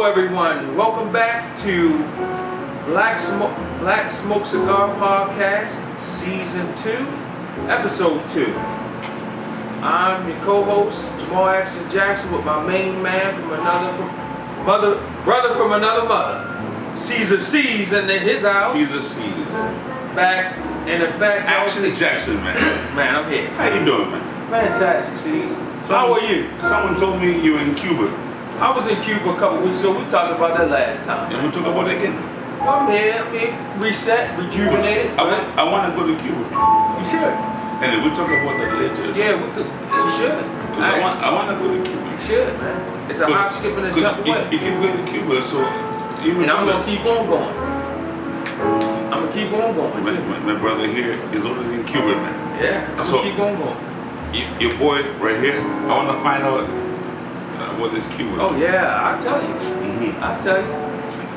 Hello everyone, welcome back to Black Smoke Cigar Podcast, Season 2, Episode 2. I'm your co-host, Jamal Action Jackson, with my main man brother from another mother, Caesar C's in his house. Caesar C's. Back in effect. Action Jackson, man. Man, I'm here. How you doing, man? Fantastic, C's. How are you? Someone told me you were in Cuba. I was in Cuba a couple weeks ago. We talked about that last time. And we talk about it again. Well, I'm here, reset, rejuvenated. I want to go to Cuba. You should. And then we'll talk about that later. Yeah, we should. I want to go to Cuba. You should, man. It's a hop, skip, and a jump away. You keep going to Cuba, so... And I'm going to keep on going. I'm going to keep on going, too. My brother here is always in Cuba, man. Yeah, I'm going to keep on going. Your boy right here, I want to find out what is Cuba. Oh, yeah, I'll tell you. I'll tell you.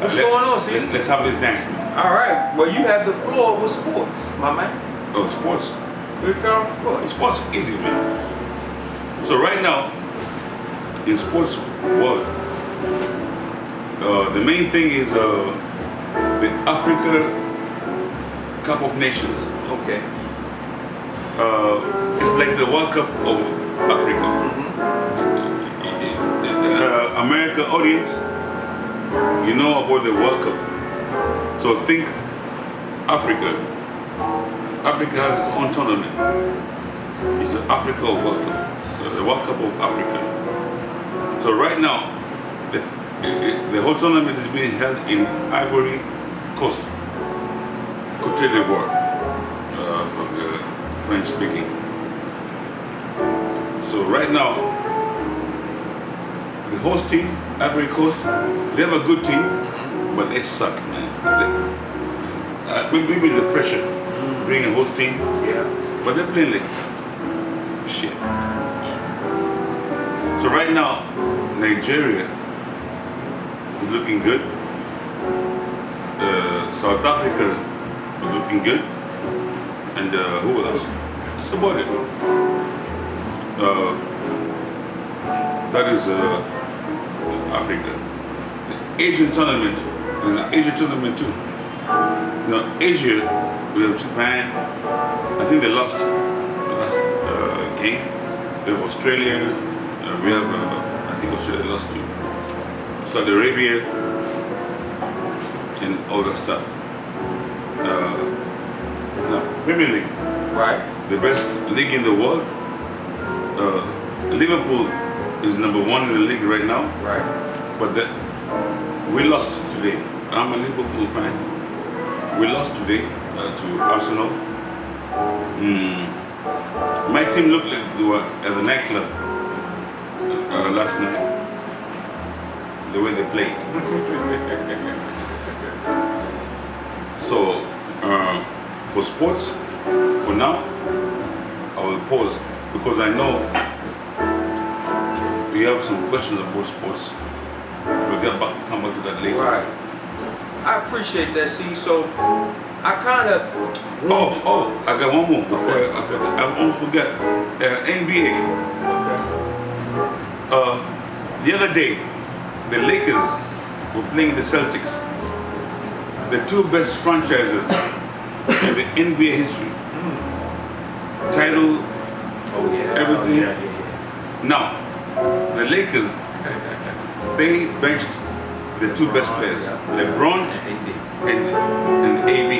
What's going on, see? Let's have this dance, man. All right. Well, you have the floor with sports, my man. Oh, sports? Sports. Sports easy, man. So right now, in sports world, the main thing is the Africa Cup of Nations. Okay. It's like the World Cup of Africa. American audience, you know about the World Cup. So think Africa. Africa has its own tournament. It's the Africa World Cup, the World Cup of Africa. So right now, the whole tournament is being held in Ivory Coast, Côte d'Ivoire, for the French speaking. So right now, the host team, Ivory Coast, they have a good team, but they suck, man. Maybe the pressure, bringing a host team, but they're playing like shit. So right now, Nigeria is looking good. South Africa is looking good. And who else? That's about it. That is Africa. The Asian tournament is an Asian tournament too. Now Asia, we have Japan. I think they lost the last game. We have Australia. We have I think Australia lost to Saudi Arabia and all that stuff. Now Premier League, right? The best league in the world. Liverpool is number 1 in the league right now. Right. But we lost today. I'm a Liverpool fan. We lost today to Arsenal. My team looked like they were at the nightclub last night. The way they played. So, for sports, for now, I will pause because I know we have some questions about sports. We'll come back to that later. Right. I appreciate that, see. So, I kind of... Oh, I got one more before I forget. I won't forget. NBA. Okay. The other day, the Lakers were playing the Celtics. The two best franchises in the NBA history. Title, everything. Now, the Lakers, they benched the two best players, LeBron and AD.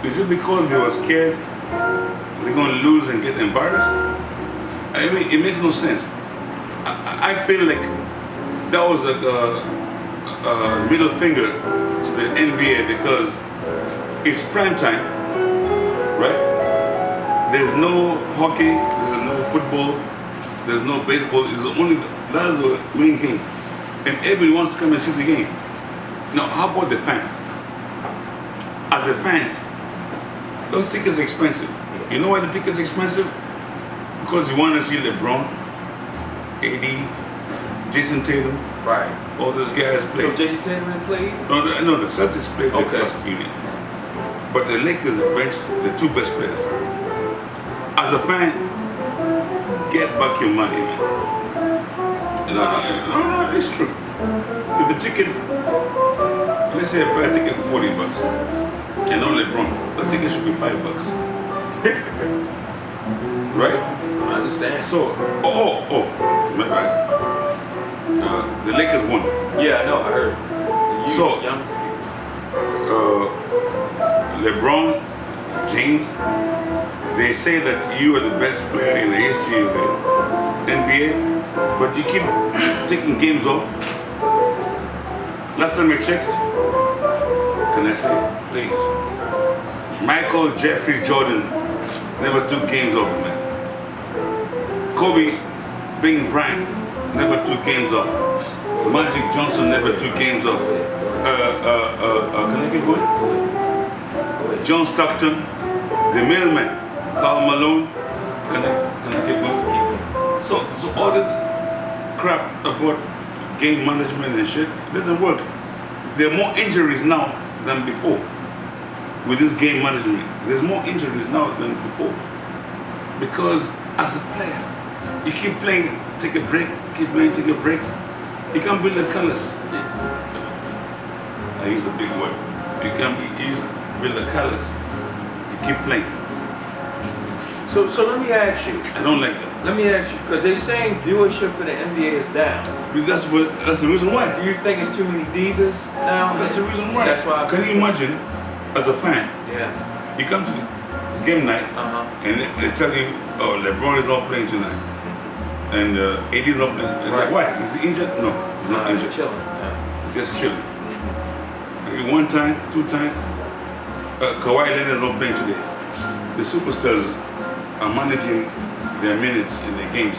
Is it because they were scared they're going to lose and get embarrassed? I mean, it makes no sense. I feel like that was like a middle finger to the NBA because it's prime time, right? There's no hockey, there's no football, there's no baseball. That is the main game. And everybody wants to come and see the game. Now, how about the fans? As a fans, those tickets are expensive. You know why the tickets are expensive? Because you want to see LeBron, AD, Jason Tatum, right? All those guys play. So Jason Tatum played? No, the Celtics played the first unit. But the Lakers benched the two best players. As a fan, get back your money, man. No, it's true. If the ticket, let's say I buy a ticket for $40, and on LeBron, the ticket should be $5. Right? I understand. So, my bad. The Lakers won. Yeah, I know. I heard. You So- young. LeBron James, they say that you are the best player in the history of the NBA, but you keep taking games off. Last time I checked, can I say, Please. Michael Jeffrey Jordan never took games off, man. Kobe Bing Bryant never took games off. Magic Johnson never took games off. Can I keep going? John Stockton, the mailman, Karl Malone. Can I keep going? So all this crap about game management and shit doesn't work. There are more injuries now than before. With this game management, there's more injuries now than before. Because as a player, you keep playing, take a break, keep playing, take a break. You can't build the colors. I use a big word. You can't build the colors to keep playing. So let me ask you. I don't like that. Let me ask you, because they're saying viewership for the NBA is down. But that's the reason why. Do you think it's too many divas now? That's the reason why. That's why. Can you imagine, as a fan, Yeah. you come to game night and they tell you, oh, LeBron is not playing tonight, and AD is not playing. Right. Like, why? Is he injured? No, he's not injured. He's chilling. Yeah. He's just chilling. And one time, two times, Kawhi Leonard is not playing today. The superstars are managing their minutes in their games.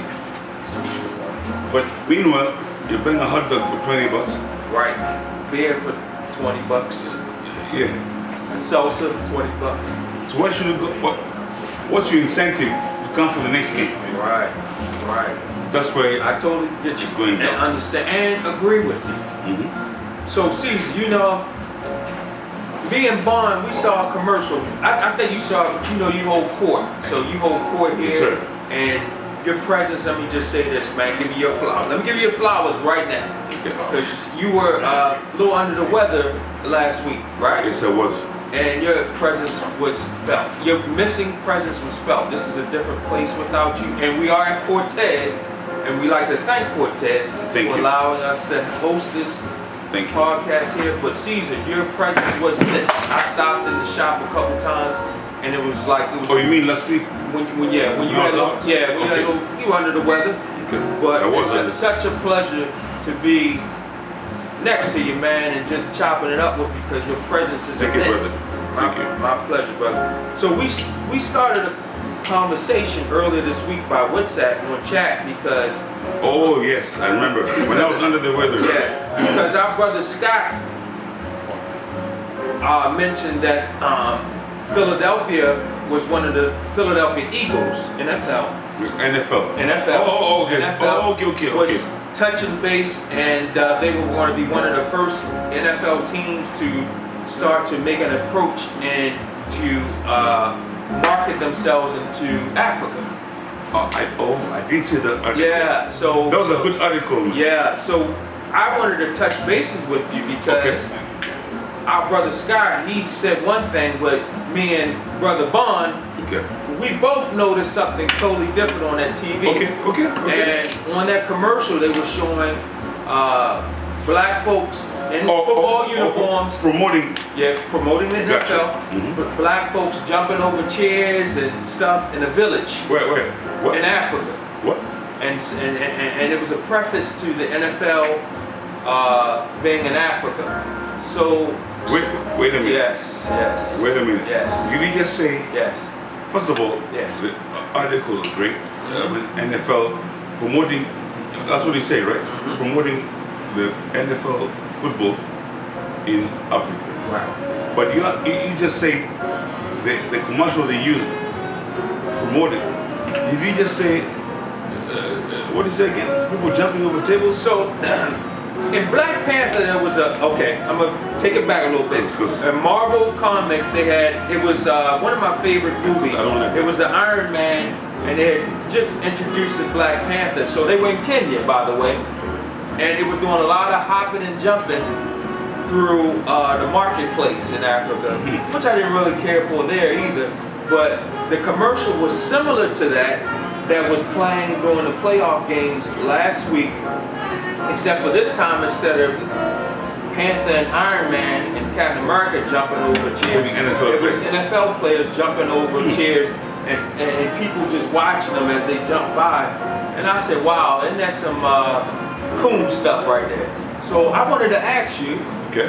But meanwhile, you're buying a hot dog for $20. Right. Beer for $20. Yeah. And salsa for $20. So why should you go? What's your incentive to come for the next game? Right. Right. That's why I totally get you it's going and down. understand and agree with you. Mm-hmm. So, Caesar, you know, me and Bond, we saw a commercial. I think you saw it, but you know you hold court. So you hold court here. Yes, sir. And your presence, let me just say this, man. Give me your flowers. Let me give you your flowers right now. Because you were a little under the weather last week, right? Yes, I was. And your presence was felt. Your missing presence was felt. This is a different place without you. And we are at Cortez, and we like to thank Cortez for allowing us to host this podcast here. But Caesar, your presence was missed. I stopped in the shop a couple times, and it was like it was. Oh, you mean last week? When you had you were under the weather. Okay. But it's such a pleasure to be next to you, man, and just chopping it up with you because your presence is immense. Thank you, brother. My pleasure, brother. So we started a conversation earlier this week by WhatsApp on chat because. Oh yes, I remember when I was under the weather. Yes, because our brother Scott mentioned that Philadelphia was one of the Philadelphia Eagles, NFL. Oh, okay. NFL Okay. was touching base, and they were going to be one of the first NFL teams to start to make an approach and to market themselves into Africa. I did see that article. Yeah, so that was a good article. Man. Yeah, so I wanted to touch bases with you because our brother Scott, he said one thing, but me and brother Bond, we both noticed something totally different on that TV. Okay. And on that commercial, they were showing black folks in football uniforms. Promoting the NFL. But black folks jumping over chairs and stuff in a village. Where? What? In Africa. What? And it was a preface to the NFL being in Africa. So wait a minute. Yes. Wait a minute. Yes. Did he just say? Yes. First of all, the article was great. NFL promoting. That's what he said, right? Promoting the NFL football in Africa. Right. But you just say the commercial they used promoted. Did he just say what did he say again? People jumping over tables? So in Black Panther there was I'm gonna take it back a little bit. In Marvel Comics it was one of my favorite movies. I don't like it was the Iron Man and they had just introduced the Black Panther. So they were in Kenya, by the way, and they were doing a lot of hopping and jumping through the marketplace in Africa, which I didn't really care for there either. But the commercial was similar to that was playing during the playoff games last week, except for this time instead of Panther and Iron Man and Captain America jumping over chairs, it was NFL players jumping over chairs and people just watching them as they jump by. And I said, wow, isn't that some coon stuff right there? So I wanted to ask you. Okay.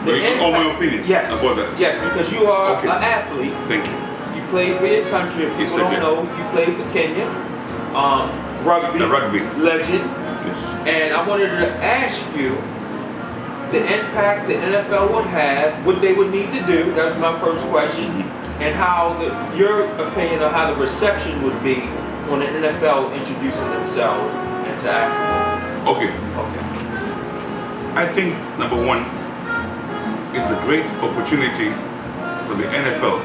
But you want my opinion about that? Yes, because you are an athlete. Thank you. You played for your country. If people don't know, you played for Kenya. Rugby. The rugby. Legend. Yes. And I wanted to ask you the impact the NFL would have, what they would need to do. That was my first question. And how your opinion on how the reception would be when the NFL introducing themselves into Africa. Okay. I think number one is a great opportunity for the NFL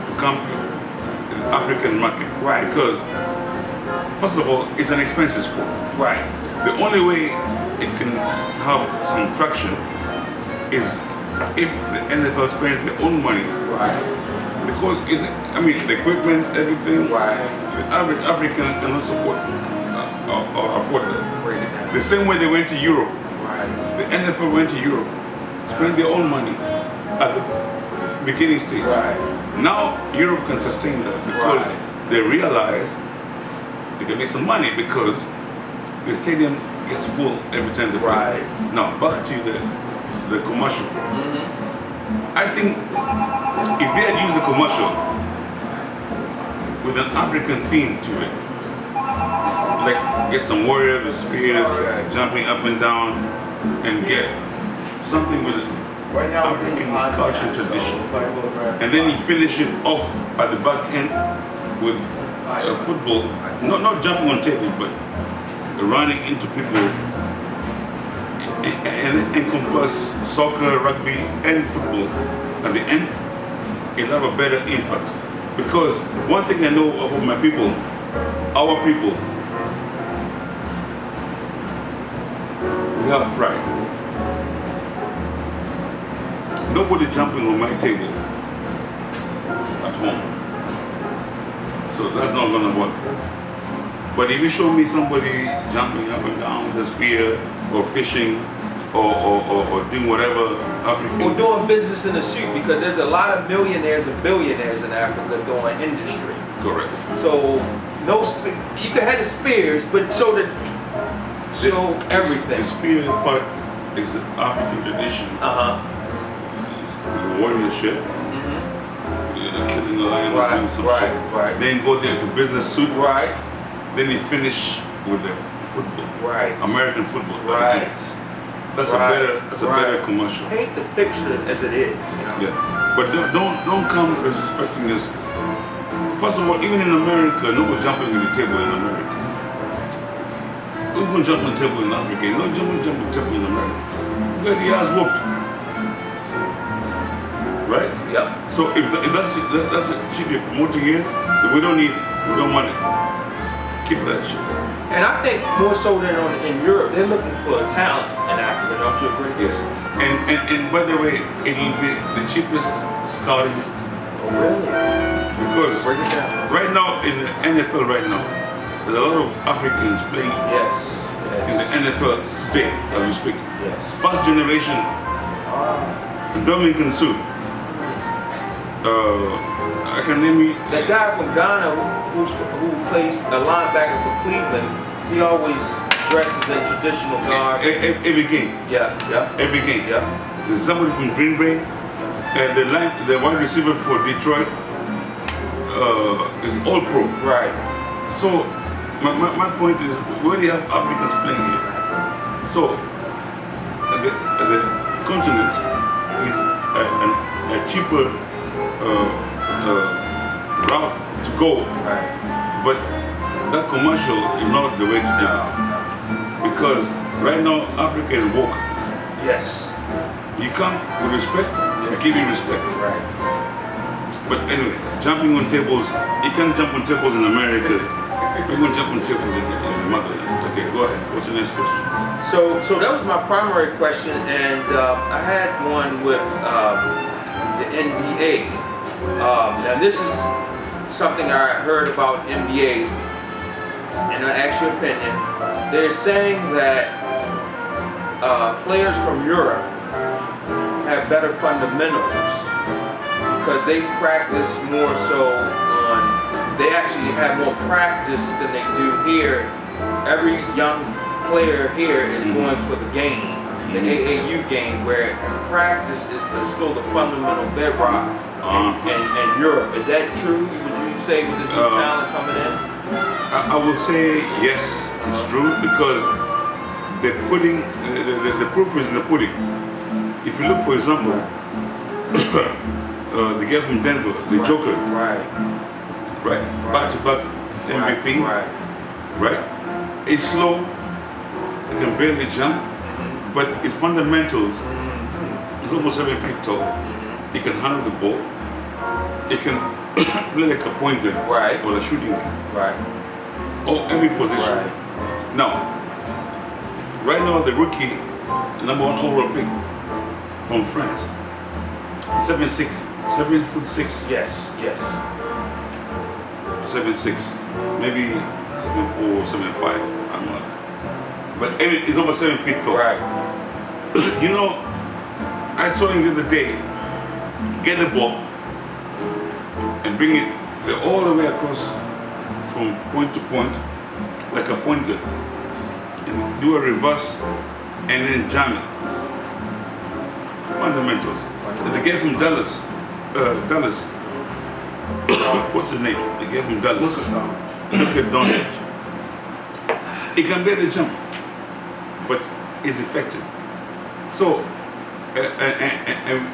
to come to the African market. Right. Because first of all, it's an expensive sport. Right. The only way it can have some traction is if the NFL spends their own money. Right. Because the equipment, everything. Right. The average African cannot support or afford that. Break it down. The same way they went to Europe. Right. The NFL went to Europe, spent their own money at the beginning stage. Right. Now Europe can sustain that because they realize they can make some money because the stadium gets full every time they play. Right. Now back to the commercial. I think if they had used the commercial with an African theme to it, like get some warriors with spears jumping up and down, and get something with African culture and tradition, and then you finish it off at the back end with football, not jumping on tables, but running into people, and encompass soccer, rugby, and football. At the end, it'll have a better impact. Because one thing I know about my people, our people, we have pride. Nobody jumping on my table at home. So that's not gonna work. But if you show me somebody jumping up and down with a spear or fishing or doing whatever African, or doing business in a suit, because there's a lot of millionaires and billionaires in Africa doing industry. correct. So you can have the spears, but show everything. The spear part is the African tradition. The warriorship. Killing a lion or doing some shit. Right. Then go there to business suit. Right. Then you finish with the football. Right. American football. Right. That's a better commercial. Paint the picture as it is. You know? Yeah. But don't come disrespecting this. First of all, even in America, nobody's jumping on the table in America. Who's gonna jump on the table in Africa? No jump on the table in America. You got the ass whooped. Right? Yep. So if that's it, should be promoting here, then we don't want it. Keep that shit. And I think more so than in Europe, they're looking for talent in Africa, don't you agree? Yes. And by the way, it'll be the cheapest scouting. Oh, really? Because Break it down. right now in the NFL there's a lot of Africans playing in the NFL today as we speak. Yes. First generation Dominican Sue. I can name you. That guy from Ghana who plays a linebacker for Cleveland, he always dresses in traditional garb. Every game. Yeah. Every game. Yeah. There's somebody from Green Bay, and the wide receiver for Detroit is all pro. Right. So my point is, we already have Africans playing here. So the continent is a cheaper route to go. Right. But that commercial is not the way to do it. Because right now Africa is woke. Yes. You come with respect, we give you respect. Right. But anyway, jumping on tables, you can't jump on tables in America. We're going to jump on tables in the motherland. Okay, go ahead. What's your next question? So that was my primary question, and I had one with the NBA. Now this is something I heard about NBA, and I asked your opinion. They're saying that players from Europe have better fundamentals because they practice more so on, they actually have more practice than they do here. Every young player here is going for the game, the AAU game, where practice is still the fundamental bedrock in Europe. Is that true? Would you say with this new talent coming in? I will say yes, it's true, because the pudding, the proof is in the pudding. If you look, for example, the guy from Denver, the Joker, right, back-to-back MVP, right? He's slow, he can barely jump, but his fundamentals, he's almost 7 feet tall. He can handle the ball. He can play like a point guard or a shooting guard. Or every position. Now, right now the rookie, #1 overall pick from France, 7'6", 7'6". Yes. 7'6", maybe 7'4", 7'5". I'm not. But he's over 7 feet tall. You know, I saw him the other day get the ball and bring it all the way across from point to point, like a point guard, and do a reverse and then jam it. Fundamentals. And the guy from Dallas, what's his name? The guy from Dallas. Look at Doncic. He can barely jump, but he's effective. So,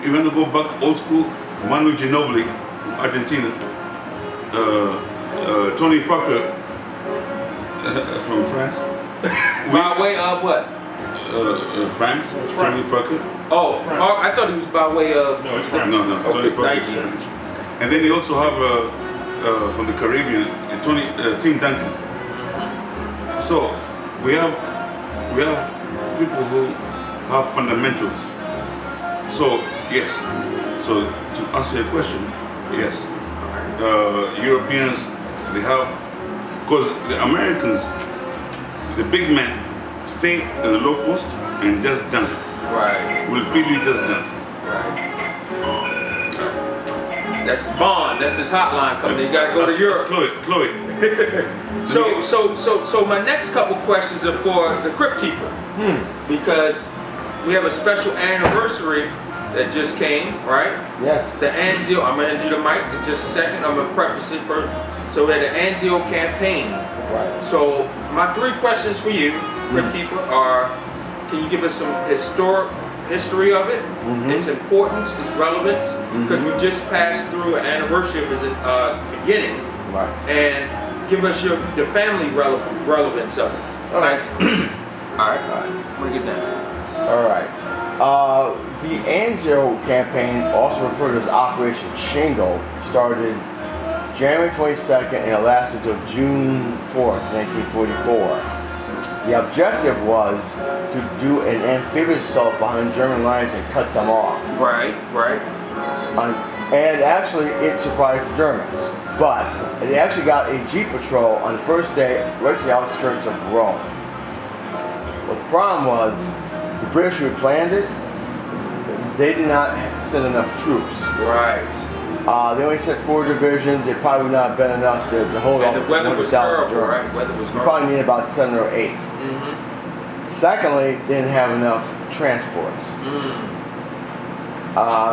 you want to go back old school? Manu Ginobili from Argentina, Tony Parker from France. By way of what? France. Tony Parker. Oh, I thought he was by way of. No, Tony Parker is French. And then you also have from the Caribbean, Tim Duncan. So we have people who have fundamentals. So yes. So to answer your question, yes. Europeans, they have, because the Americans, the big men stay in the low post and just dunk. Will feed you just dunk. That's Bond. That's his hotline coming. You gotta go to Europe. Chloe. So my next couple questions are for the Crypt Keeper, because we have a special anniversary that just came, right? Yes. The Anzio. I'm gonna hand you the mic in just a second. I'm gonna preface it first. So we had the Anzio campaign. Right. So my 3 questions for you, Crypt Keeper, are: can you give us some history of it, its importance, its relevance, because we just passed through an anniversary of its beginning, and give us the family relevance of it. All right. All right, break it down. All right. The Anzio campaign, also referred to as Operation Shingle, started January 22nd and it lasted until June 4th, 1944. The objective was to do an amphibious assault behind German lines and cut them off. Right. And actually, it surprised the Germans. But they actually got a Jeep patrol on the first day right to the outskirts of Rome. What the problem was, the British who had planned it, they did not send enough troops. They only sent 4 divisions. It probably would not have been enough to hold off. And the weather was terrible, right? You probably need about 7 or 8. Secondly, they didn't have enough transports.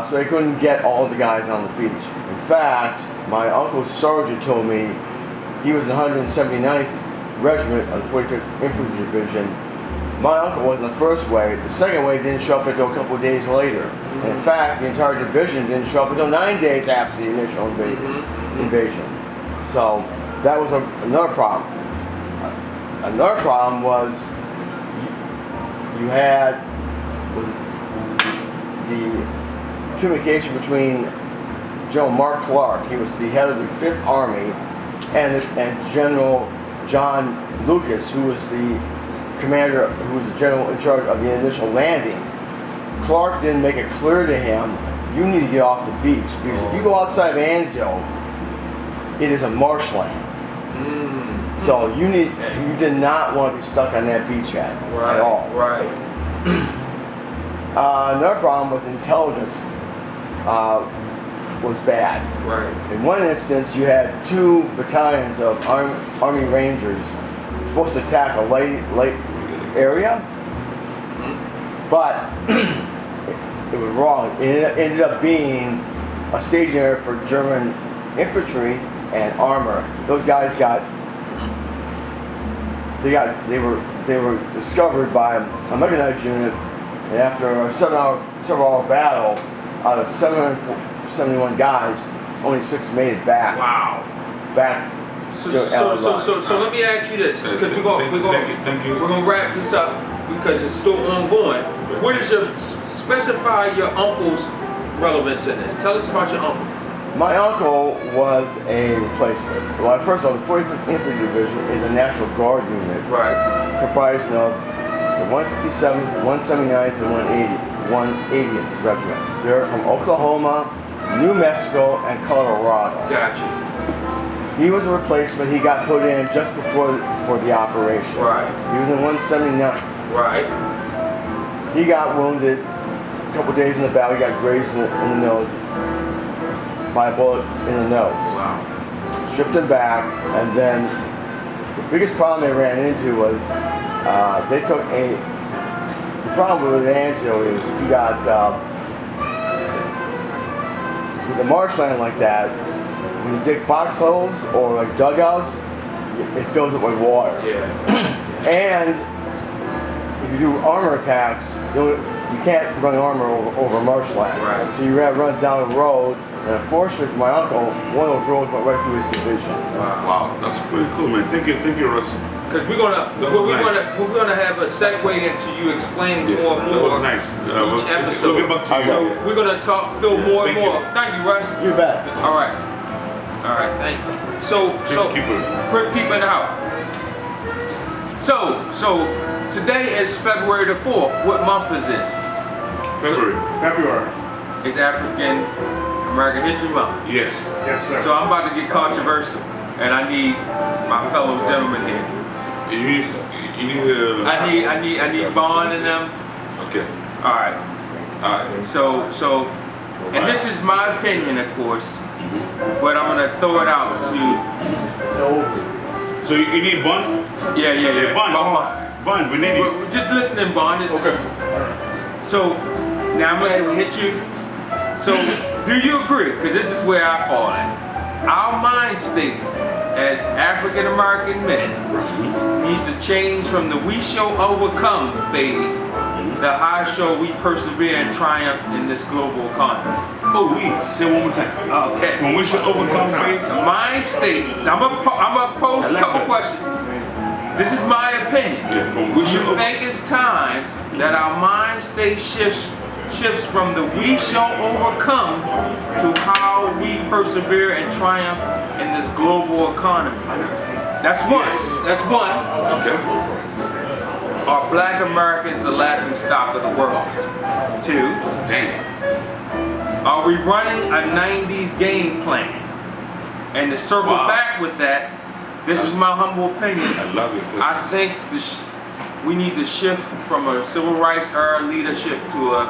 So they couldn't get all the guys on the beach. In fact, my uncle's sergeant told me he was in the 179th Regiment of the 45th Infantry Division. My uncle was in the first wave. The second wave didn't show up until a couple of days later. And in fact, the entire division didn't show up until 9 days after the initial invasion. So that was another problem. Another problem was you had the communication between General Mark Clark. He was the head of the 5th Army, and General John Lucas, who was the commander, who was the general in charge of the initial landing. Clark didn't make it clear to him, you need to get off the beach, because if you go outside of Anzio, it is a marshland. So you did not want to be stuck on that beachhead at all. Right. Another problem was intelligence was bad. Right. In one instance, you had 2 battalions of Army Rangers supposed to attack a lake area, but it was wrong. It ended up being a staging area for German infantry and armor. Those guys they were discovered by a mechanized unit, and after a several hour battle, out of 771 guys, only 6 made it back. Wow. Back. So let me ask you this, because we're gonna wrap this up because it's still ongoing. What is specify your uncle's relevance in this? Tell us about your uncle. My uncle was a replacement. Well, first of all, the 45th Infantry Division is a National Guard unit, Right. comprised of the 157th, 179th, and 180th Regiment. They're from Oklahoma, New Mexico, and Colorado. Gotcha. He was a replacement. He got put in just before the operation. Right. He was in 179th. Right. He got wounded a couple days in the battle. He got grazed in the nose by a bullet in the nose. Wow. Shipped him back, and then the biggest problem they ran into was the problem with Anzio is you got with a marshland like that, when you dig foxholes or like dugouts, it fills up with water. Yeah. And if you do armor attacks, you can't run armor over marshland. Right. So you have to run down the road. And unfortunately for my uncle, one of those roads went right through his division. Wow, that's pretty cool, man. Thank you, Russ. Because we're gonna have a segue into you explaining more and more nice. each episode. We'll get back to you. So we're gonna talk, Phil, more and Thank more. you. Thank you, Russ. You bet. All right, thank you. So keep keeping it out. So today is February the 4th. What month is this? February. It's African American History Month. Yes. Yes, sir. So I'm about to get controversial, and I need my fellow gentlemen here. You need I need Vaughn and them. Okay. All right. Alright. So, and this is my opinion, of course, but I'm gonna throw it out to. So you need Bond? Yeah. Bond, we need you. We're just listening, Bond. So now I'm gonna hit you. So do you agree? Because this is where I fall at. Our mind state as African American men needs to change from the "we shall overcome" phase, the "how shall we persevere and triumph in this global economy." Oh, we. Say it one more time. Okay. When we should overcome faith. Mind state. I'm gonna pose a couple questions. This is my opinion. Yeah, from we Do should you think it's time that our mind state shifts from the "we shall overcome" to "how we persevere and triumph in this global economy"? That's one. Yes. That's one. Okay. Are Black Americans the laughing stock of the world? 2. Damn. Are we running a 90s game plan? And to circle back with that, this is my humble opinion. I love it. I think we need to shift from a civil rights era leadership to a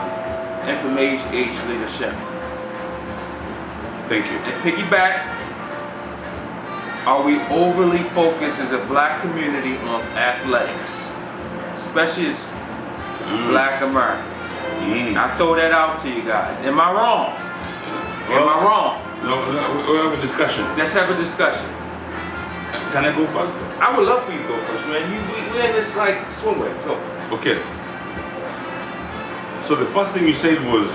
information age leadership. Thank you. And piggyback, are we overly focused as a Black community on athletics, especially as Black Americans? I throw that out to you guys. Am I wrong? Am I wrong? No, we'll have a discussion. Let's have a discussion. Can I go first? I would love for you to go first, man. We're in this like swimwear. Go. Okay. So the first thing you said was,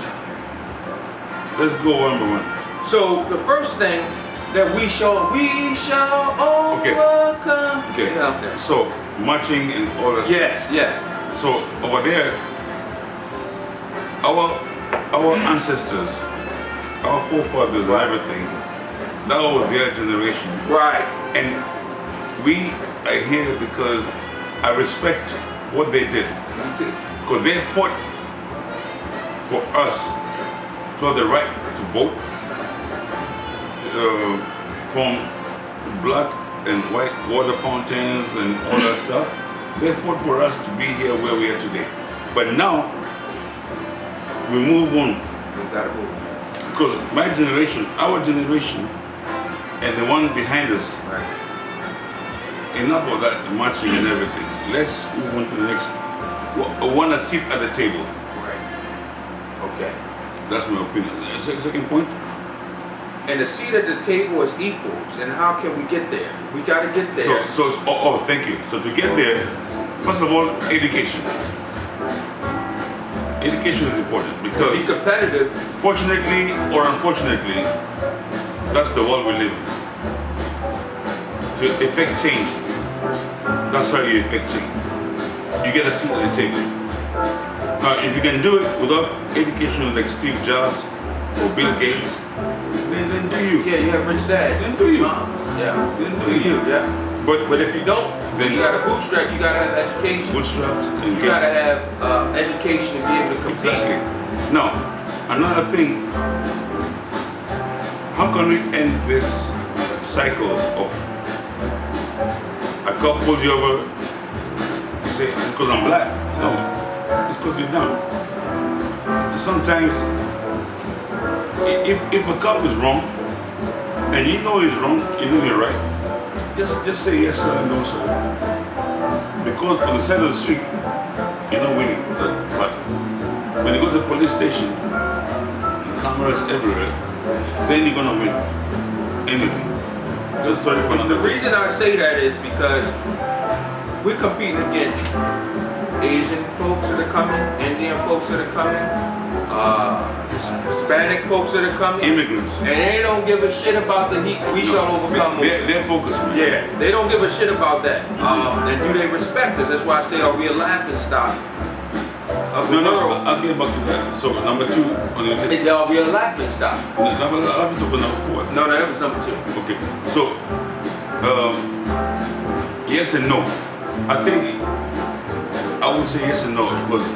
let's go one by one. So the first thing that we shall overcome. Okay. Yeah. So marching and all that. Yes. So over there, our ancestors our forefathers and everything, that was their generation. Right. And we are here because I respect what they did. Because they fought for us to have the right to vote, from black and white water fountains and all that stuff. They fought for us to be here where we are today. But now, we move on. We gotta move. Because my generation, our generation, and the one behind us, Right. enough of that marching and everything. Let's move on to the next. Want a seat at the table. Right. Okay. That's my opinion. Second point. And the seat at the table is equals. And how can we get there? We gotta get there. Thank you. So to get there, first of all, education. Education is important To because, be competitive. fortunately or unfortunately, that's the world we live in. To effect change, that's how you effect change. You get a seat at the table. Now, if you can do it without education like Steve Jobs or Bill Gates, then do you. Yeah, you have rich dads. Then do you. Moms. Yeah. Then Do you? Yeah. But If you don't, Then- you gotta bootstrap. You gotta have education. bootstraps and You gotta have education to be able to compete. Exactly. Now, another thing, how can we end this cycle of a cop pulls you over, you say, it's because I'm black. No, it's because you're dumb. Sometimes, if a cop is wrong, and you know he's wrong, you know you're right, just say yes sir and no sir. Because on the side of the street, you're not winning. But when you go to the police station, cameras everywhere, then you're gonna win. Anyway. Just sorry for The another. reason I say that is because we're competing against Asian folks that are coming, Indian folks that are coming, Hispanic folks that are coming, Immigrants. and they don't give a shit about the heat. We shall overcome. They're focused, man. Yeah, they don't give a shit about that. And do they respect us? That's why I say, are we a laughing stock of the No, world? I'll get back to that. So number 2 on your list. Is are we a laughing stock? Number 4. No, that was number 2. Okay. So yes and no. I think I would say yes and no because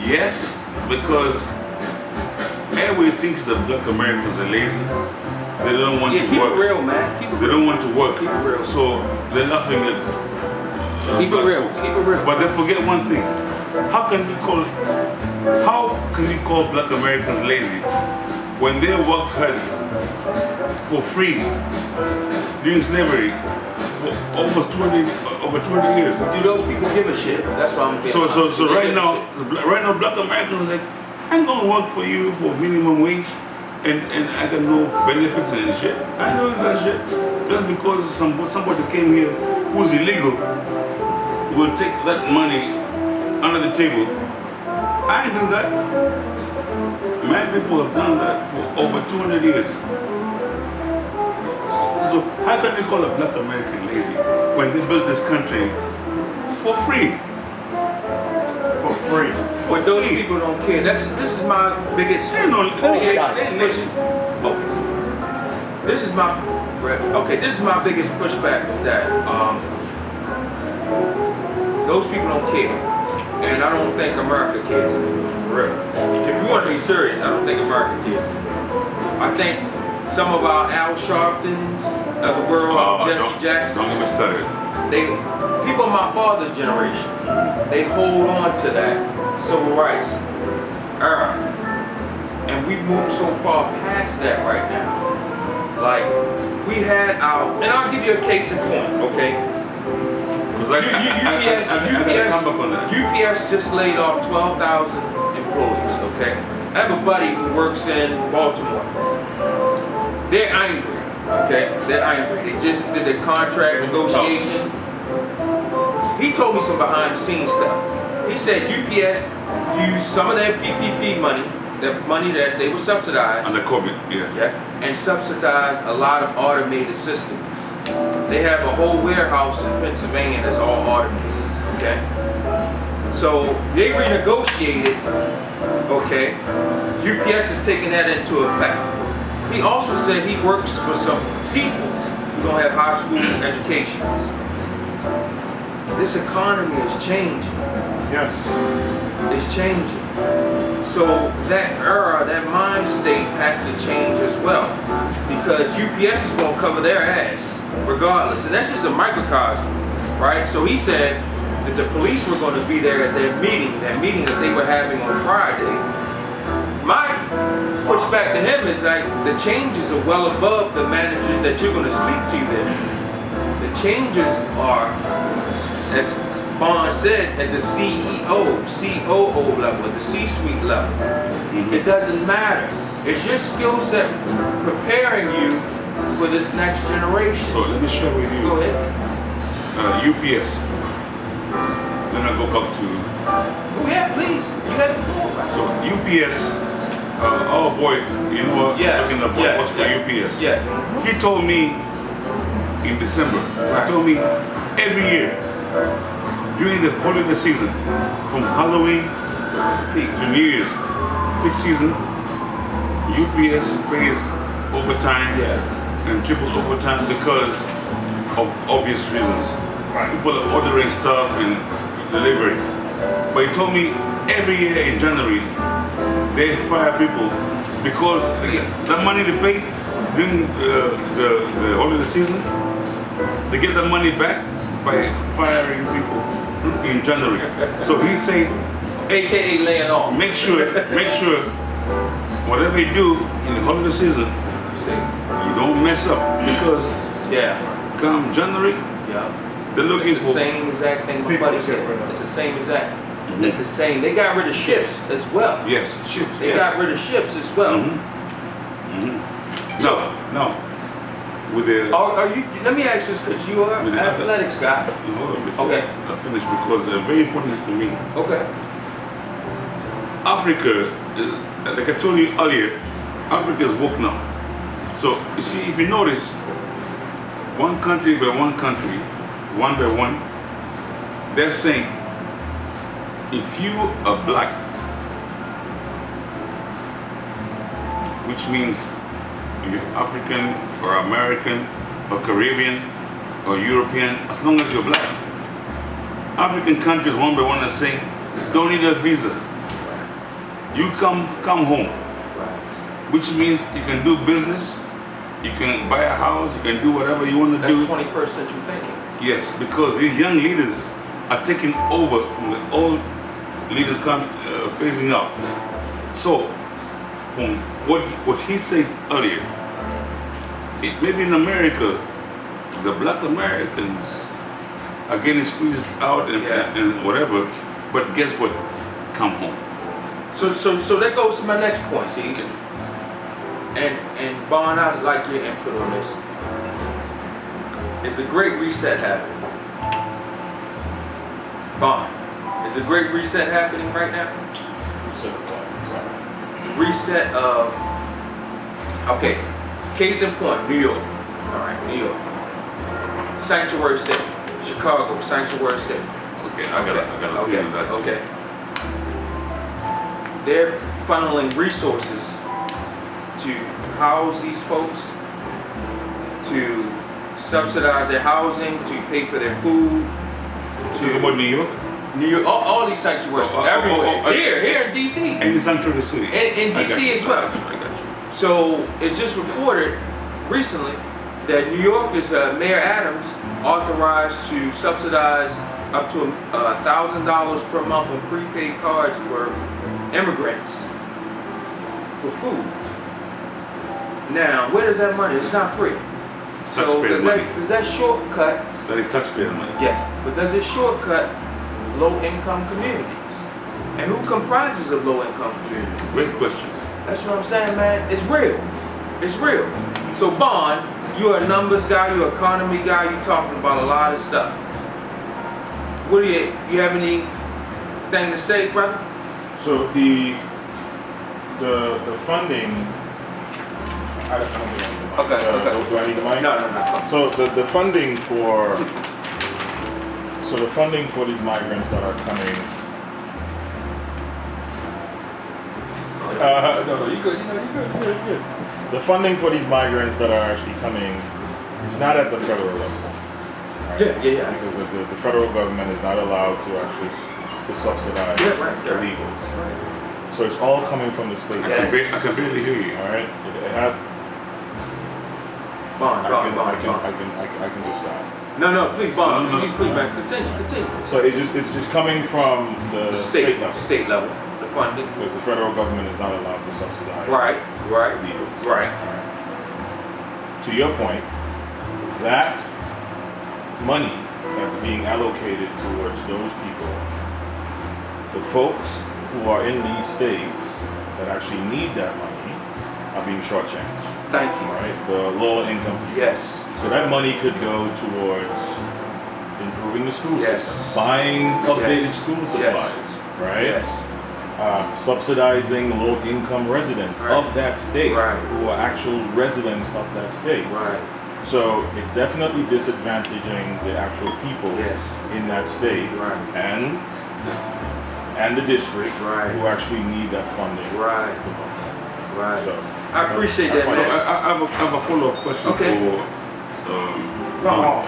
yes, because everybody thinks that black Americans are lazy. They don't want Yeah, to keep work. it real, man. Keep it They real. don't want to work. Keep it real. So they're laughing at Keep it black real. folks. Keep it real. But they forget one thing. How can you call black Americans lazy when they worked hard for free during slavery for over 20 years? Do those people give a shit? That's why I'm getting. So They right give a now, shit. black Americans are like, I'm gonna work for you for minimum wage, and I got no benefits and shit. I know that shit. Just because somebody came here who's illegal will take that money under the table. I ain't doing that. My people have done that for over 200 years. So how can they call a black American lazy when they built this country for free? For free. But those people don't care. This is my biggest. They know, they God. lazy. Okay. This is my. Okay, this is my biggest pushback with that. Those people don't care, and I don't think America cares. For real. If you want to be serious, I don't think America cares. I think some of our Al Sharptons of the world, Jesse Jackson, Don't even study it. people of my father's generation, they hold on to that civil rights era. And we moved so far past that right now. Like, we had our, and I'll give you a case in point, okay? Because I gotta come back on that. UPS just laid off 12,000 employees, okay? I have a buddy who works in Baltimore. They're angry, okay? They're angry. They just did a contract negotiation. He told me some behind the scenes stuff. He said UPS used some of their PPP money, the money that they were subsidized, Under COVID, yeah. and subsidized a lot of automated systems. They have a whole warehouse in Pennsylvania that's all automated, okay? So they renegotiated, okay, UPS is taking that into effect. He also said he works for some people who don't have high school educations. This economy is changing. Yes. It's changing. So that era, that mind state has to change as well. Because UPS is going to cover their ass regardless. And that's just a microcosm, right? So he said that the police were going to be there at their meeting, that meeting that they were having on Friday. My pushback to him is like the changes are well above the managers that you're going to speak to there. The changes are, as Bond said, at the CEO, COO level, at the C-suite level. It doesn't matter. It's your skill set preparing you for this next generation. So let me share with you. Go ahead. UPS. Then I go back to. Oh yeah, please. You got the floor. So UPS. Oh boy, you know what? Yes, Looking up yes, what's for yes, UPS. Yes. He told me in December. Right. He told me every year during the holiday season, from Halloween to New Year's, peak season, UPS pays overtime and triple overtime because of obvious reasons. People are ordering stuff and delivering. But he told me every year in January, they fire people because the money they pay during the holiday season, they get the money back by firing people in January. So he said, AKA laying off. make sure whatever you do in the holiday season, you don't mess up because come January, they're looking it's the for same exact thing my People buddy are said. different. It's the same exact. It's the same. They got rid of shifts as well. yes, shift. They yes. got rid of shifts as well. No. With the Are you? Let me ask this, because you are an athletics guy. hold on before Okay. I finish because they're very important for me. Okay. Africa, like I told you earlier, Africa is woke now. So you see, if you notice, one country by one country, one by one, they're saying, if you are black, which means you're African or American or Caribbean or European, as long as you're black, African countries one by one are saying, don't need a visa. You come home, which means you can do business, you can buy a house, you can do whatever you want to do. That's 21st century thinking. Yes, because these young leaders are taking over from the old leaders phasing out. So, from what he said earlier, maybe in America, the black Americans are getting squeezed out and whatever, but guess what? Come home. So that goes to my next point, see? And Bond, I'd like your input on this. Is the Great Reset happening? Bond, is the Great Reset happening right now? Reset of, okay, case in point, New York. All right, New York. Sanctuary City. Chicago, Sanctuary City. Okay, I got opinion on that too. Okay. They're funneling resources to house these folks, to subsidize their housing, to pay for their food. Talking about New York? New York, all these sanctuaries, everywhere. Here in DC. And the sanctuary city. In DC as well. I got you. So it's just reported recently that New York's Mayor Adams authorized to subsidize up to $1,000 per month on prepaid cards for immigrants for food. Now, where does that money? It's not free. So does that shortcut? That is taxpayer money. Yes, but does it shortcut low-income communities? And who comprises of low-income communities? Great question. That's what I'm saying, man. It's real. It's real. So, Bond, you're a numbers guy, you're an economy guy, you're talking about a lot of stuff. What do you have anything to say, brother? So the funding. I don't think I need the mic. Okay. Do I need the mic? No. So the funding for these migrants that are coming No, you good. You good. The funding for these migrants that are actually coming, it's not at the federal level. Right? Yeah. Because the federal government is not allowed to actually to subsidize illegals. Right. So it's all coming from the state. I can barely hear you. All right. It has. Bond. I can just stop. No, please, Bond. No. Please, man. Continue. So it's just coming from the state level. State level, the funding. Because the federal government is not allowed to subsidize. Right. Illegals. Right. To your point, that money that's being allocated towards those people, the folks who are in these states that actually need that money are being shortchanged. Thank you. Right? The lower income people. Yes. So that money could go towards improving the school Yes. system, buying updated school supplies, right? Yes. Subsidizing low-income residents Right. of that state Right. who are actual residents of that state. Right. So it's definitely disadvantaging the actual people Yes. in that state Right. and the district Right. who actually need that funding. Right. Right. So I appreciate that, that's So man. I have a follow-up question Okay. for. No.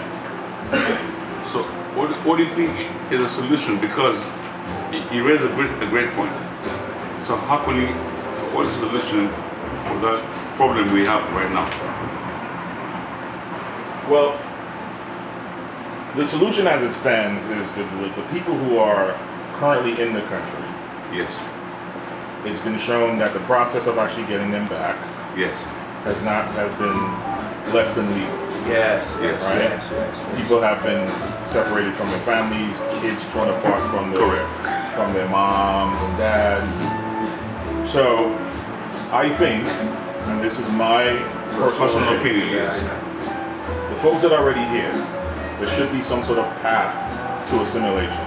So what do you think is a solution? Because you raised a great point. So what is the solution for that problem we have right now? Well, the solution as it stands is the people who are currently in the country. Yes. It's been shown that the process of actually getting them back Yes. has been less than legal. Yes. Yes. Right? Yes. People have been separated from their families, kids torn apart from their moms and dads. So I think, and this is my personal opinion, yes. the folks that are already here, there should be some sort of path to assimilation,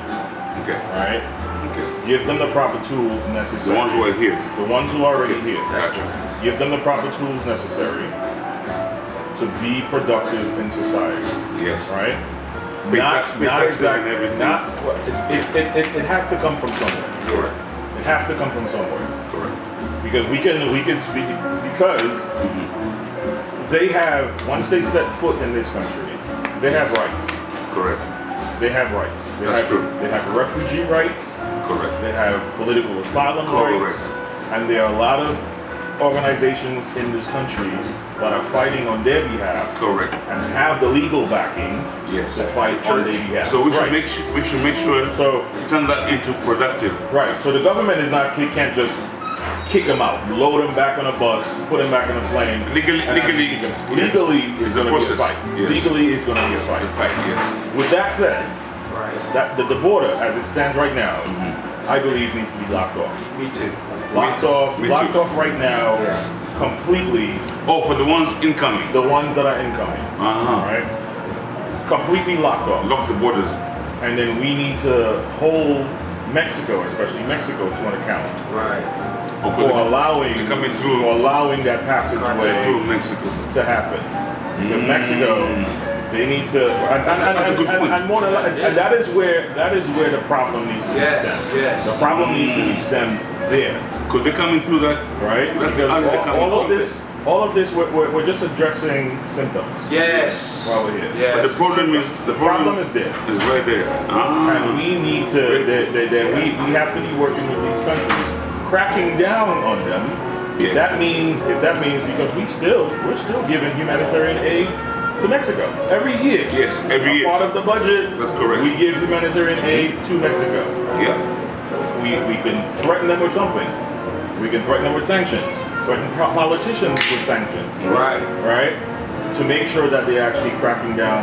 Okay. right? Okay. Give them the proper tools The necessary. ones who are here. The ones who are already here. Gotcha. Give them the proper tools necessary to be productive in society, Yes. right? Pay taxes and everything. It has to come from somewhere. Correct. It has to come from somewhere. Correct. Because we can speak because they have, once they set foot in this country, they have rights. Correct. They have rights. That's true. They have refugee rights. Correct. They have political asylum Correct. rights. And there are a lot of organizations in this country that are fighting on their behalf Correct. and have the legal backing Yes. to fight on their behalf. So we should Right. make sure So turn that into productive. right. So the government can't just kick them out, load them back on a bus, put them back on a plane. Legally, and actually kick 'em. Legally It's is a going to be a process. fight. Yes. Legally is going to be a The fight. fight, yes. With that said, Right. that the border as it stands right now, I believe needs to be locked off. Me too. Locked too. off, Me locked too. off right now, Yeah. completely. Oh, for the ones incoming. The ones that are incoming, Uh-huh. right? Completely locked off. Lock the borders. And then we need to hold Mexico, especially Mexico, to an account Right. Or for allowing they're coming through. for allowing that through passageway Mexico. to happen. Because Mexico, they need to, That's a good point. and more than and that is where the problem needs to be Yes, stemmed. yes. The problem needs to be stemmed there, Because they're coming through that. right? That's Because how they come all of this, we're just addressing symptoms Yes. while we're here. Yes. But the problem is The problem is there. is right there. Ah. And we need to, we have to be working with these countries, cracking down on them. Yes. If that means, because we're still giving humanitarian aid to Mexico every year. Yes, every year. Part of the budget. That's correct. We give humanitarian aid to Mexico. Yeah. We can threaten them with something. We can threaten them with sanctions. Threaten politicians with sanctions. Right. Right? To make sure that they're actually cracking down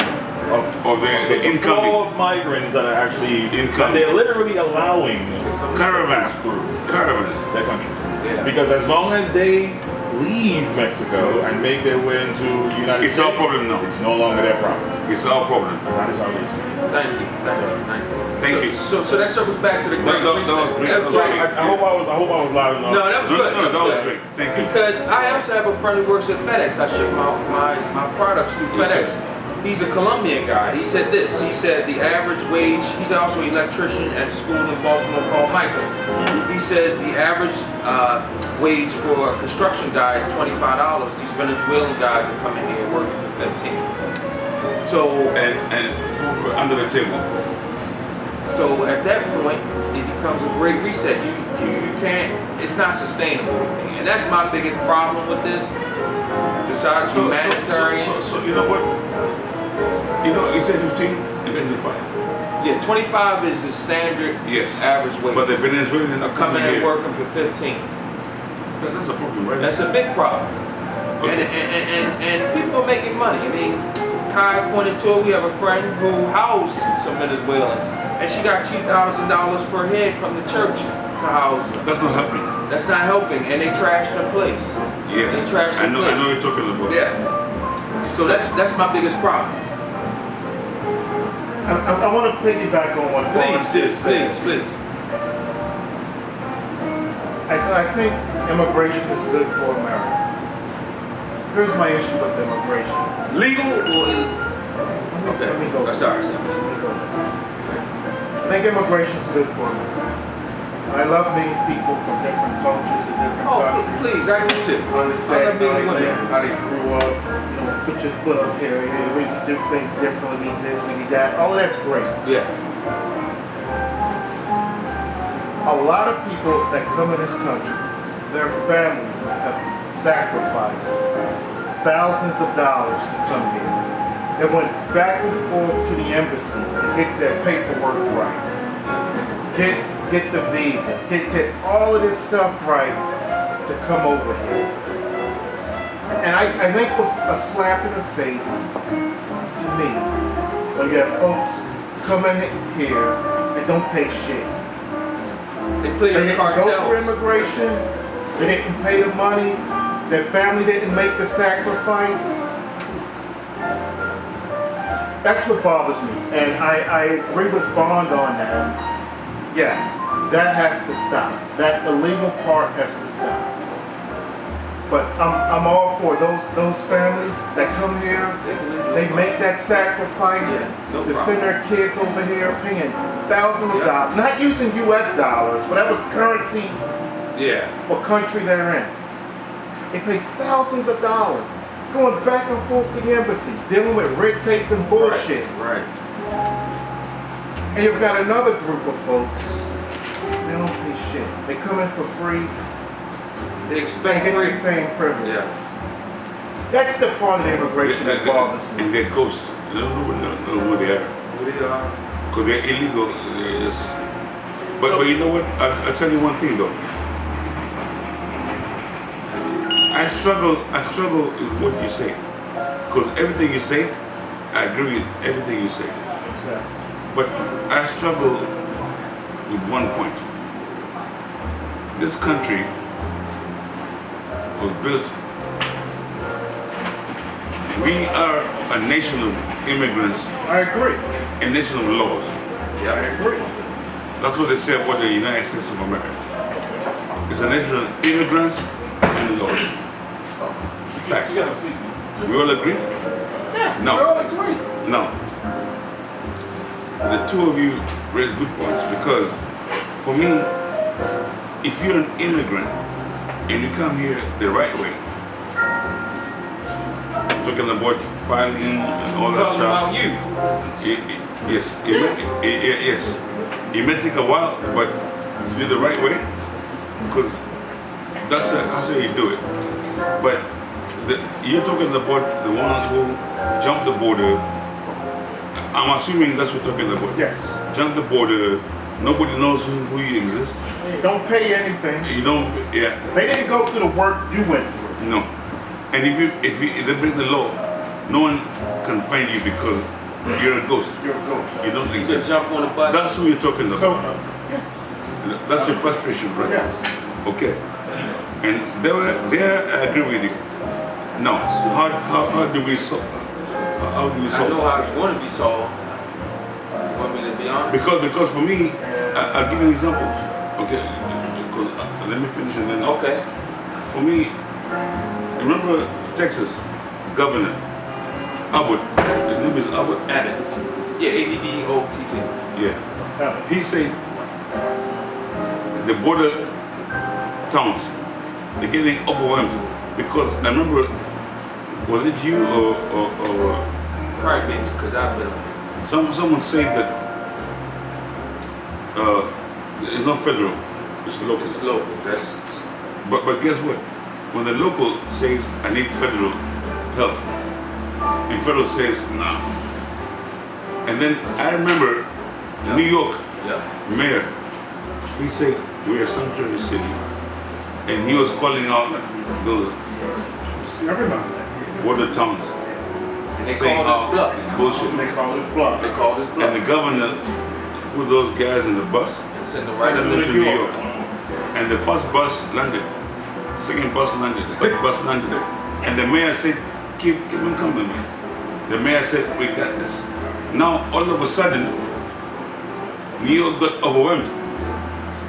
Or the the incoming flow of migrants that are actually Incoming. they're literally allowing caravans. pass through Caravans. their country. Yeah. Because as long as they leave Mexico and make their way into the United It's States, our problem now. it's no longer their problem. It's our problem. And that is how they see it. Thank you. Thank you. So that circles back to the great That was great. That's That was right. great. I hope I was loud enough. No, that was good. No, that was great. Thank you. Because I also have a friend who works at FedEx. I ship my products through Yes, FedEx. sir. he's a Colombian guy. He said this. He said the average wage, he's also an electrician at a school in Baltimore called Michael. He says the average wage for a construction guy is $25. These Venezuelan guys are coming here working for 15. So and under the table. So at that point, it becomes a great reset. You can't, it's not sustainable to me. And that's my biggest problem with this. Besides humanitarian. So you know what? You know, you said 15 and 25. Yeah, 25 is the standard average wage. But the Venezuelans are coming and working for 15. That's a problem, right? That's a big problem. Okay. And people are making money. I mean, Kai pointed to it. We have a friend who housed some Venezuelans, and she got $2,000 per head from the church to house them. That's not happening. That's not helping, and they trashed their place. Yes, they trashed I know. place. I know you're talking about. Yeah. So that's my biggest problem. I want to piggyback on what Please, please. I think immigration is good for America. Here's my issue with immigration. Legal or okay? Let me go. Sorry. I think immigration is good for America. I love meeting people from different cultures and different countries. Please, I do too. Understand how they live, how they grew up. You know, put your foot up here. You know, we can do things differently. We need this, we need that. All of that's great. Yeah. A lot of people that come in this country, their families have sacrificed thousands of dollars to come here. They went back and forth to the embassy to get their paperwork right. Get the visa, get all of this stuff right to come over here. And I think it was a slap in the face to me when you have folks coming here and don't pay shit. They didn't go for immigration, they didn't pay the money, their family didn't make the sacrifice. That's what bothers me. And I agree with Bond on that. Yes, that has to stop. That illegal part has to stop. But I'm all for those families that come here, they make that sacrifice to send their kids over here paying thousands of dollars, not using US dollars, whatever currency or country they're in. They pay thousands of dollars going back and forth to the embassy, dealing with red tape and bullshit. Right. And you've got another group of folks, they don't pay shit. They come in for free. They expect get the same privileges. That's the part of the immigration that bothers me. And they're ghosts. You don't know who they are. Who they are. Because they're illegal. They're just... But you know what? I'll tell you one thing though. I struggle with what you say. Because everything you say, I agree with everything you say. Exactly. But I struggle with one point. This country was built. We are a nation of immigrants. I agree. A nation of laws. Yeah, I agree. That's what they say about the United States of America. It's a nation of immigrants and laws. Facts. We all agree? Yeah, No. we all agree. No. The two of you raise good points because for me, if you're an immigrant and you come here the right way, talking about filing and all that talking stuff. about you. Yes. Yes. It may take a while, but do the right way because that's how you do it. But you're talking about the ones who jump the border. I'm assuming that's what you're talking about. Yes. Jump the border. Nobody knows who you exist. You don't pay anything. You don't. Yeah. They didn't go through the work you went through. No. And if they break the law, no one can find you because you're a ghost. You're a ghost. You don't You exist. jump on the bus. That's who you're talking about. So, yeah. That's your frustration, right? Yes. Okay. And there I agree with you. Now, how do we solve? How do we I solve? know how it's going to be solved. You want me to be honest? Because for me, I'll give you an example. Okay. Because, let me finish and then. Okay. For me, remember Texas governor Abbott. His name is Abbott. Abbott. Yeah, ADDOTT. Yeah. He said the border towns, they're getting overwhelmed because I remember, was it you or Probably because I've been. someone said that it's not federal, it's local. It's local. That's But guess what? When the local says I need federal help, and federal says nah. And then I remember New York yeah. mayor, he said we're a sanctuary city, and he was calling out those Everybody. border towns, And they saying call this how bluff. it's bullshit. They call this bluff. They call this bluff. And the governor put those guys in the bus, And send them sent right them to to New York. And the first bus landed, second bus landed, third bus landed. And the mayor said, keep on coming, man. The mayor said, we got this. Now, all of a sudden, New York got overwhelmed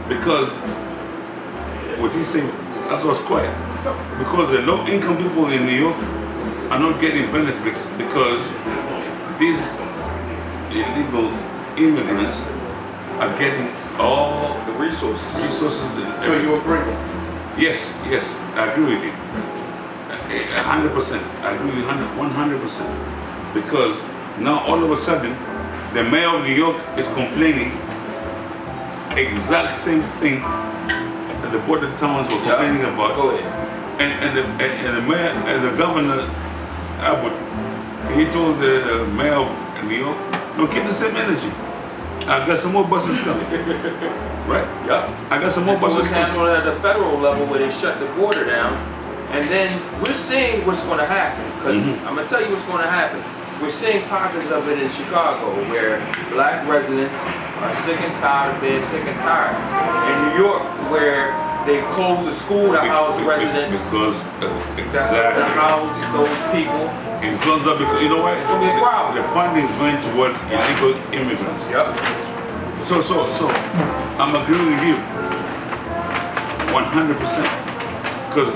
because what he said, that's what's quiet. Because the low-income people in New York are not getting benefits because these illegal immigrants are getting all the resources. resources. So you agree with me? Yes, I agree with you. 100%. I agree with you 100%. Because now all of a sudden, the mayor of New York is complaining exact same thing that the border towns were complaining about. Go ahead. And the mayor and the governor Abbott, he told the mayor of New York, no, keep the same energy. I got some more buses coming. Right? Yeah. I got some more Until buses it's coming. happening at the federal level where they shut the border down, and then we're seeing what's going to happen. Because I'm going to tell you what's going to happen. We're seeing pockets of it in Chicago where black residents are sick and tired of being sick and tired. In New York, where they close the school to house residents, Because to exactly. house those people. It's closed up because you know what? It's gonna be a problem. The funding is going towards illegal immigrants. Yep. So I'm agreeing with you 100%. Because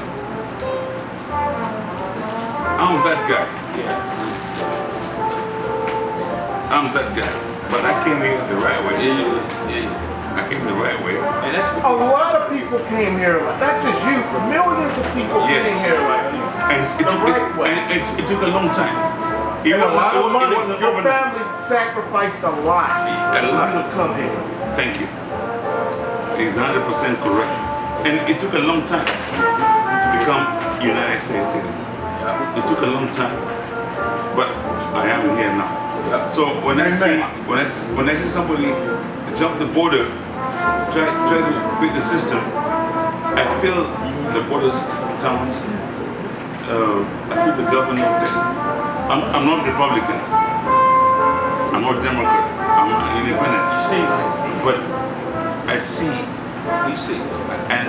I'm that guy. Yeah. I'm that guy. But I came here the right way. Yeah, you do. Yeah, you do. I came the right way. And that's A lot of people came here like, not just you, but millions of people Yes. came here like you. And The right way. it took a long time. It And a lot of wasn't- money. it wasn't Your overnight. family sacrificed a lot A for you lot. to come here. Thank you. He's 100% correct. And it took a long time to become United States citizen. yeah. It took a long time, but I am here now. Yeah. So when I see Amen. when I see somebody jump the border, try to beat the system, I feel the borders towns. I feel the government. I'm not Republican. I'm not Democrat. I'm not independent. You see, But I see we see. and